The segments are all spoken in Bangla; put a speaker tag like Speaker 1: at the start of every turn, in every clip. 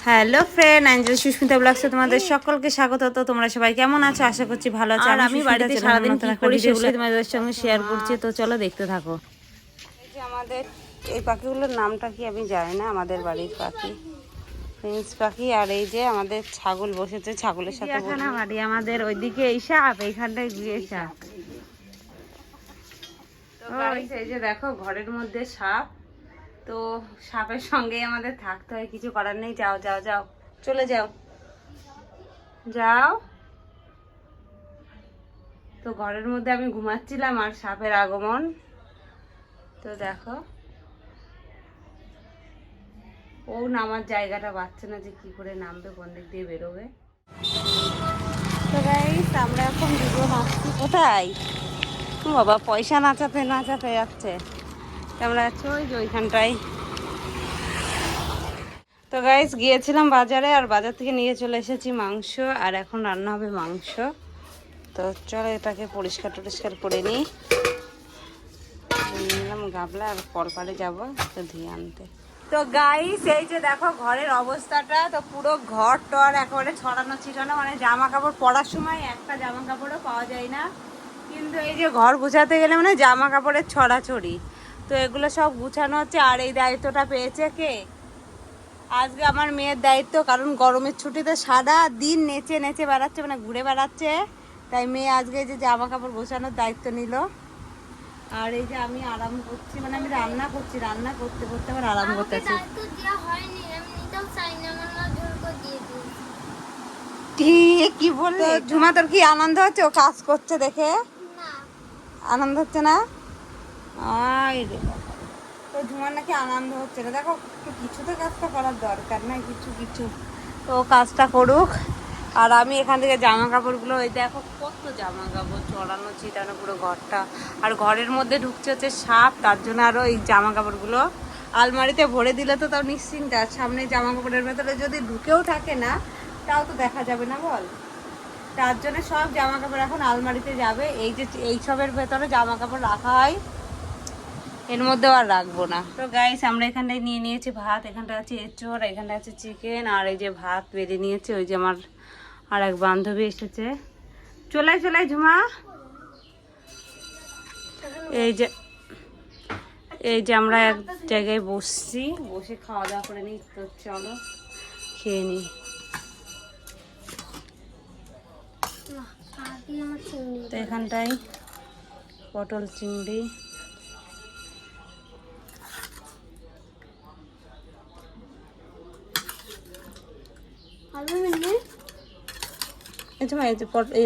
Speaker 1: হ্যালো ফ্রেন্ড, অ্যাঞ্জেল সুস্মিতা ব্লগসে তোমাদের সকলকে স্বাগত। তো তোমরা সবাই কেমন আছো? আশা করছি ভালো আছো। আর আমি বাড়িতে সারাদিন কি করি সেগুলোই তোমাদের সঙ্গে শেয়ার করছি, তো চলো দেখতে থাকো। এই যে আমাদের এই পাখিগুলোর নামটা কি আমি জানি না, আমাদের বাড়ির পাখি প্রিন্স পাখি। আর এই যে আমাদের ছাগল বসেছে, ছাগলের সাথে বাড়ি আমাদের ওইদিকে এই সাপ, এইখানটায় গিয়ে সাপ। এই যে দেখো ঘরের মধ্যে সাপ, তো সাপের সঙ্গে আমাদের থাকতে হয়, কিছু করার নেই। যাও যাও যাও, চলে যাও যাও। তো ঘরের মধ্যে আমি ঘুমাচ্ছিলাম আর সাপের আগমন। তো দেখো ও নামার জায়গাটা পাচ্ছে না, যে কি করে নামবে, কোন দিক দিয়ে বেরোবে। তো গাইস আমরা এখন দুজন আসছি কোথায়, বাবা পয়সা নাচাতে নাচাতে যাচ্ছে। আমরা যাচ্ছি ওই যে ওইখানটায়। তো গাইস গিয়েছিলাম বাজারে, আর বাজার থেকে নিয়ে চলে এসেছি মাংস, আর এখন রান্না হবে মাংস। তো চলো এটাকে পরিষ্কার টরিষ্কার করে নিই। নিলাম গাবলা, আর কলপারে যাবো তো ধুয়ে আনতে। তো গাইস এই যে দেখো ঘরের অবস্থাটা, তো পুরো ঘর টর একেবারে ছড়ানো ছিটানো, মানে জামা কাপড় পরার সময় একটা জামা কাপড়ও পাওয়া যায় না, কিন্তু এই যে ঘর গুছাতে গেলে মানে জামা কাপড়ের ছড়াছড়ি। তো এগুলো সব গুছানো হচ্ছে। আর এই দায়িত্বটা পেয়েছে কে? আজকে আমার মেয়ের দায়িত্ব, কারণ গরমের ছুটিতে সারা দিন নেচে নেচে বেড়াচ্ছে, মানে ঘুরে বেড়াচ্ছে। তাই মেয়ে আজকে যে জামা কাপড় গোছানোর দায়িত্ব নিল। আর এই যে আমি আরাম করছি, মানে আমি রান্না করছি, রান্না করতে করতে আবার আরাম করতেছি। কি বললে? ঝুমা তোর কি আনন্দ হচ্ছে ও কাজ করছে দেখে? আনন্দ হচ্ছে না? তো ঝুমার নাকি আনন্দ হচ্ছে না। দেখো কিছু তো কাজটা করার দরকার নাই, কিছু কিছু তো কাজটা করুক। আর আমি এখান থেকে জামা কাপড়গুলো, ওই দেখো কত জামা কাপড় চড়ানো ছিটানো পুরো ঘরটা। আর ঘরের মধ্যে ঢুকছে হচ্ছে সাপ, তার জন্য আরও এই জামা কাপড়গুলো আলমারিতে ভরে দিলে তো তাও নিশ্চিন্ত। আর সামনে জামা কাপড়ের ভেতরে যদি ঢুকেও থাকে না, তাও তো দেখা যাবে না বল। তার জন্য সব জামা কাপড় এখন আলমারিতে যাবে। এই যে এইসবের ভেতরে জামা কাপড় রাখা হয়, এর মধ্যেও আর রাখবো না। তো গাইস আমরা এখানটায় নিয়ে নিয়েছি ভাত, এখানটা আছে এঁচোড়, এখানটা আছে চিকেন, আর এই যে ভাত বেড়ে নিয়েছে। ওই যে আমার আর এক বান্ধবী এসেছে, চলাই চলাই ঝুমা। এই যে আমরা এক জায়গায় বসছি, বসে খাওয়া দাওয়া করে নিই। তো চলো খেয়ে নিই। তো এখানটায় পটল চিংড়ি,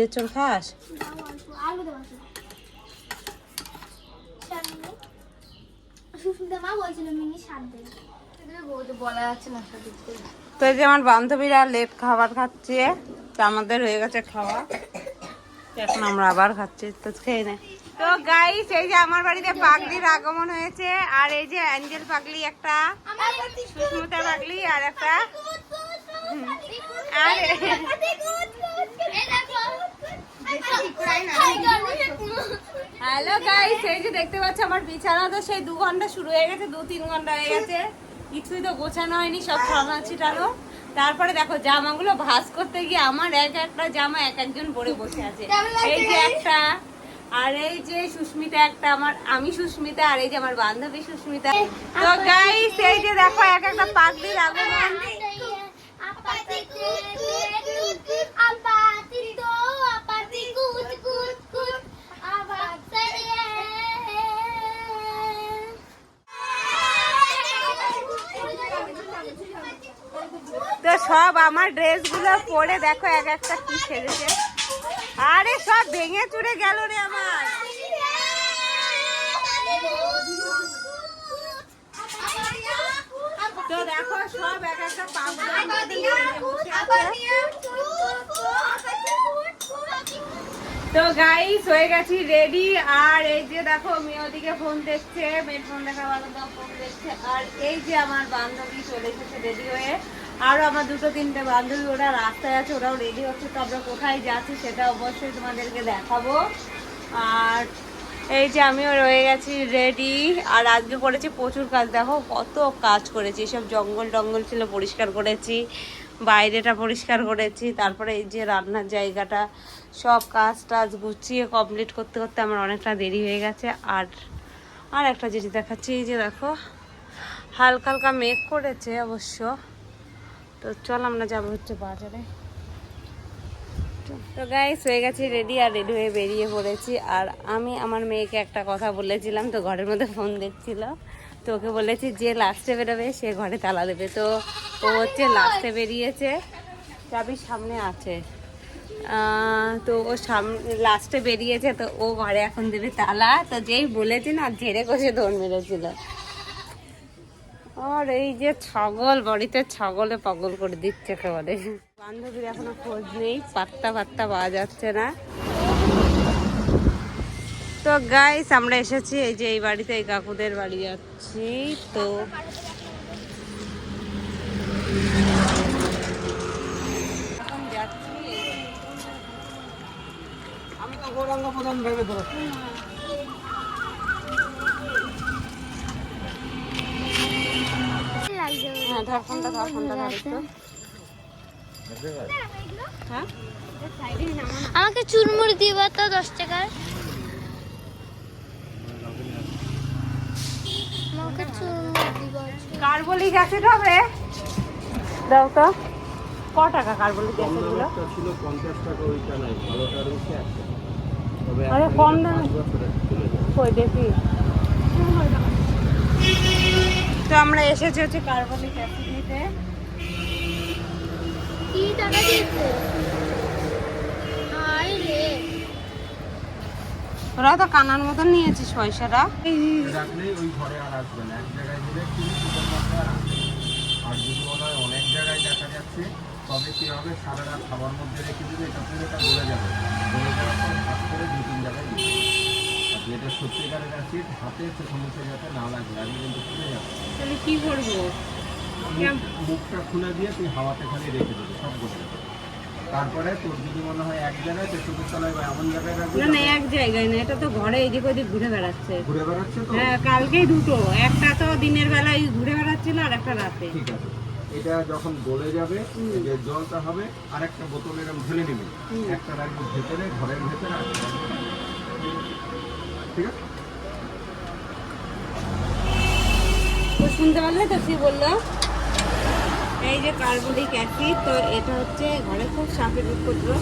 Speaker 1: এঁচোড় খাস? তো এই যে আমার বান্ধবীরা লেট খাবার খাচ্ছে, তো আমাদের হয়ে গেছে খাওয়া, এখন আমরা আবার খাচ্ছি। তো খেয়ে নে। তো গাইস এই যে আমার বাড়িতে পাগলির আগমন হয়েছে, আর এই যে অ্যাঞ্জেল পাগলি একটা, সুস্মিতা পাগলি আর একটা। হ্যালো গাইস এই যে দেখতে পাচ্ছ আমার বিছানা, তো সেই 2 ঘন্টা শুরু হয়ে গেছে, 2-3 ঘন্টা হয়ে গেছে, কিছুই তো গোছানো হয়নি, সব ছড়ানো ছিটানো। তারপরে দেখো জামাগুলো ভাঁজ করতে গিয়ে আমার এক একটা জামা এক একজন পরে বসে আছে। এই যে একটা, আর এই যে সুস্মিতা একটা, আমি সুস্মিতা, আর এই যে আমার বান্ধবী সুস্মিতা। তো গাইস এই যে দেখো এক একটা পাগলির আগমন। তো সব আমার ড্রেসগুলো পরে দেখো এক একটা কি সেজেছে। আরে সব ভেঙে চুরে গেল রে আমার। তো দেখো সব এক একটা তো গাইস হয়ে গেছি রেডি। আর এই যে দেখো মেয়ে ওদিকে ফোন দেখছে, মেয়ের ফোন দেখা ভালো, ফোন দেখছে। আর এই যে আমার বান্ধবী চলে এসেছে রেডি হয়ে, আরও আমার 2-3টে বান্ধবী ওরা রাস্তায় আছে, ওরাও রেডি হচ্ছে। তো আমরা কোথায় যাচ্ছি সেটা অবশ্যই তোমাদেরকে দেখাবো। আর এই যে আমিও রয়ে গেছি রেডি। আর আজকে করেছি প্রচুর কাজ, দেখো কত কাজ করেছি। সব জঙ্গল টঙ্গল ছিল পরিষ্কার করেছি, বাইরেটা পরিষ্কার করেছি, তারপরে এই যে রান্নার জায়গাটা, সব কাজ টাজ গুছিয়ে কমপ্লিট করতে করতে আমার অনেকটা দেরি হয়ে গেছে। আর একটা জিনিস দেখাচ্ছি, এই যে দেখো হালকা হালকা মেঘ করেছে অবশ্য। তো চল আমরা যাবো হচ্ছে বাজারে। তো গাইস হয়ে গেছি রেডি, আর রেডি হয়ে বেরিয়ে পড়েছি। আর আমি আমার মেয়েকে একটা কথা বলেছিলাম, তো ঘরের মধ্যে ফোন দেখছিল, তো ওকে বলেছি যে লাস্টে বেরোবে সে ঘরে তালা দেবে। তো ও হচ্ছে লাস্টে বেরিয়েছে, চাবি সামনে আছে। তো ও সামনে লাস্টে বেরিয়েছে, তো ও ঘরে এখন দেবে তালা। তো যেই বলেছি না, ঝেড়ে কষে দৌড় মেরেছিল। আর এই যে ছাগল, বাড়িতে ছাগলে পাগল করে দিচ্ছে একেবারে। বান্ধবীর এখনো খোঁজ নেই, পাত্তা পাওয়া যাচ্ছে না। তো গাইস আমরা এসেছি এই যে এই বাড়িতে, এই কাকুদের বাড়ি যাচ্ছি। তো এখন যাচ্ছি, আমি তো গৌরাঙ্গ প্রধান ভেবে ধরো। হ্যাঁ ধর ফোনটা ধর একটু। হ্যাঁ
Speaker 2: আমাকে চুরমুড়ি দিবা তো 10 টাকার। আমাকে চুরমুড়ি দিবা।
Speaker 1: কার্বলিক অ্যাসিড হবে, দাও তো। ক টাকা কার্বলিক অ্যাসিড গুলো?
Speaker 3: ছিল 50 টাকা, ওইটা নাই, ভালোটা রয়েছে 1 টাকা। তবে
Speaker 1: আরে কম দামে কই দেখি। তো আমরা এসেছি হচ্ছে কার্বলিক অ্যাসিড নিতে।
Speaker 2: কি টাকা দিয়েছে? হাই রে,
Speaker 1: ওরা তো কানার মতন নিয়েছিস পয়সাটা।
Speaker 3: রাখলেই ওই ঘরে আর আসবে না, এক জায়গায় দিলে তুমি সুপারমার্কেটে আর আসবে না। আর যদি মনে হয় অনেক জায়গায় দেখা যাচ্ছে, তবে কি হবে, সারা রাত খাবার মধ্যে রেখে দেবে, এটা পুরোটা গলে যাবে। গলে যাওয়ার পর ভাগ করে 2-3 জায়গায় দিবে। আর যেটা সত্যিকারের অ্যাসিড, হাতে সমস্যা যাতে না লাগে, আমি কিন্তু খুলে যাবে।
Speaker 1: তাহলে কি করবো?
Speaker 3: মুখটা খুলে দিয়ে তুই হাওয়াতে খালি রেখে দেবে, সব গলে যাবে। তারপরে তোর যদি মনে হয় এক জায়গায়, তেঁতুলের তলায় বা এমন জায়গায় রাখবি।
Speaker 1: না এক জায়গায় না, এটা তো ঘরে এদিক ওদিক ঘুরে বেড়াচ্ছে।
Speaker 3: ঘুরে বেড়াচ্ছে তো?
Speaker 1: হ্যাঁ কালকেই দুটো, একটা তো দিনের বেলায় ঘুরে বেড়াচ্ছিল আর একটা রাতে।
Speaker 3: ঠিক আছে, এটা যখন গলে যাবে, যে জলটা হবে, আর একটা বোতলে এরকম ঢেলে নেবে, একটা রাখবি ভেতরে, ঘরের ভেতরে। ঠিক আছে,
Speaker 1: তো শুনতে পারলে তো কি বললো? এই যে কার্বলিক অ্যাসিড, তো এটা হচ্ছে ঘরে খুব সাপের উপদ্রব,